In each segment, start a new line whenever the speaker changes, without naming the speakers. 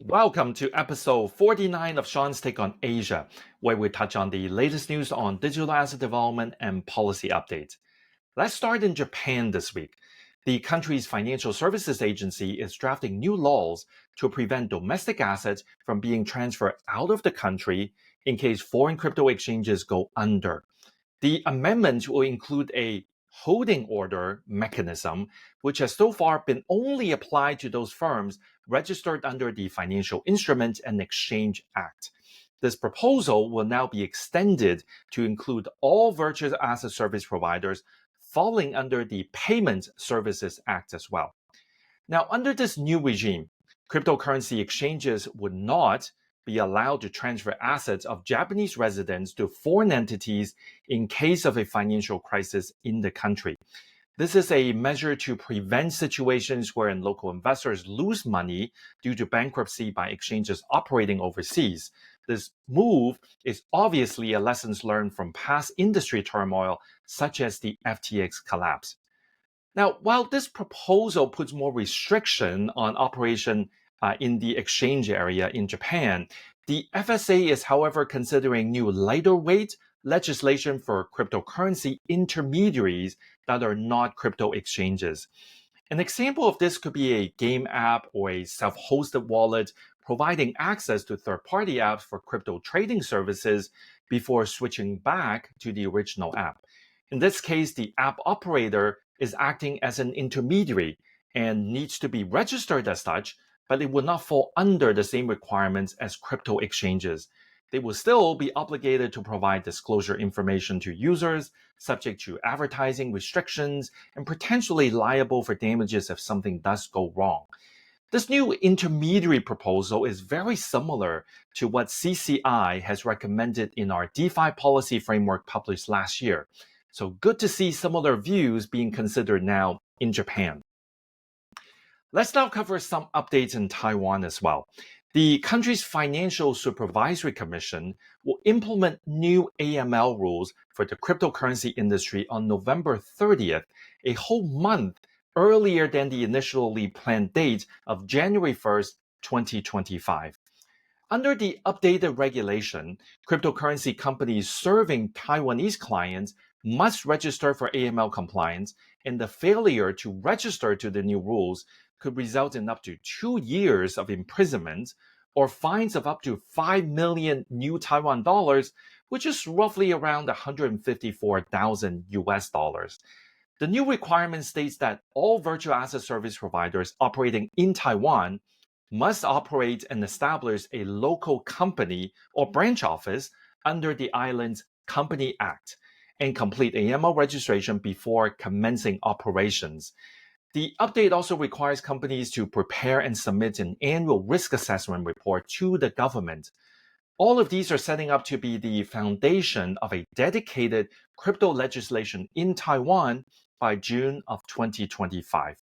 Welcome to episode 49 of Sean's Take on Asia, where we touch on the latest news on digital asset development and policy updates. Let's start in Japan this week. The country's financial services agency is drafting new laws to prevent domestic assets from being transferred out of the country in case foreign crypto exchanges go under. The amendment will include a holding order mechanism, which has so far been only applied to those firms registered under the Financial Instruments and Exchange Act. This proposal will now be extended to include all virtual asset service providers falling under the Payment Services Act as well. Now, under this new regime, cryptocurrency exchanges would not be allowed to transfer assets of Japanese residents to foreign entities in case of a financial crisis in the country. This is a measure to prevent situations wherein local investors lose money due to bankruptcy by exchanges operating overseas. This move is obviously a lesson learned from past industry turmoil, such as the FTX collapse. Now, while this proposal puts more restriction on operation in the exchange area in Japan, the FSA is, however, considering new lighter weight legislation for cryptocurrency intermediaries that are not crypto exchanges. An example of this could be a game app or a self-hosted wallet providing access to third-party apps for crypto trading services before switching back to the original app. In this case, the app operator is acting as an intermediary and needs to be registered as such, but it will not fall under the same requirements as crypto exchanges. They will still be obligated to provide disclosure information to users, subject to advertising restrictions, and potentially liable for damages if something does go wrong. This new intermediary proposal is very similar to what CCI has recommended in our DeFi policy framework published last year. So good to see similar views being considered now in Japan. Let's now cover some updates in Taiwan as well. The country's Financial Supervisory Commission will implement new AML rules for the cryptocurrency industry on November 30th, a whole month earlier than the initially planned date of January 1st, 2025. Under the updated regulation, cryptocurrency companies serving Taiwanese clients must register for AML compliance, and the failure to register to the new rules could result in up to 2 years of imprisonment or fines of up to 5 million new Taiwan dollars, which is roughly around 154,000 US dollars. The new requirement states that all virtual asset service providers operating in Taiwan must operate and establish a local company or branch office under the island's Company Act and complete AML registration before commencing operations. The update also requires companies to prepare and submit an annual risk assessment report to the government. All of these are setting up to be the foundation of a dedicated crypto legislation in Taiwan by June of 2025.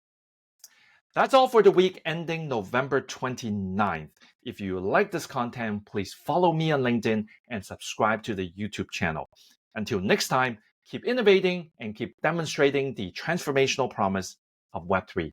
That's all for the week ending November 29th. If you like this content, please follow me on LinkedIn and subscribe to the YouTube channel. Until next time, keep innovating and keep demonstrating the transformational promise of Web3.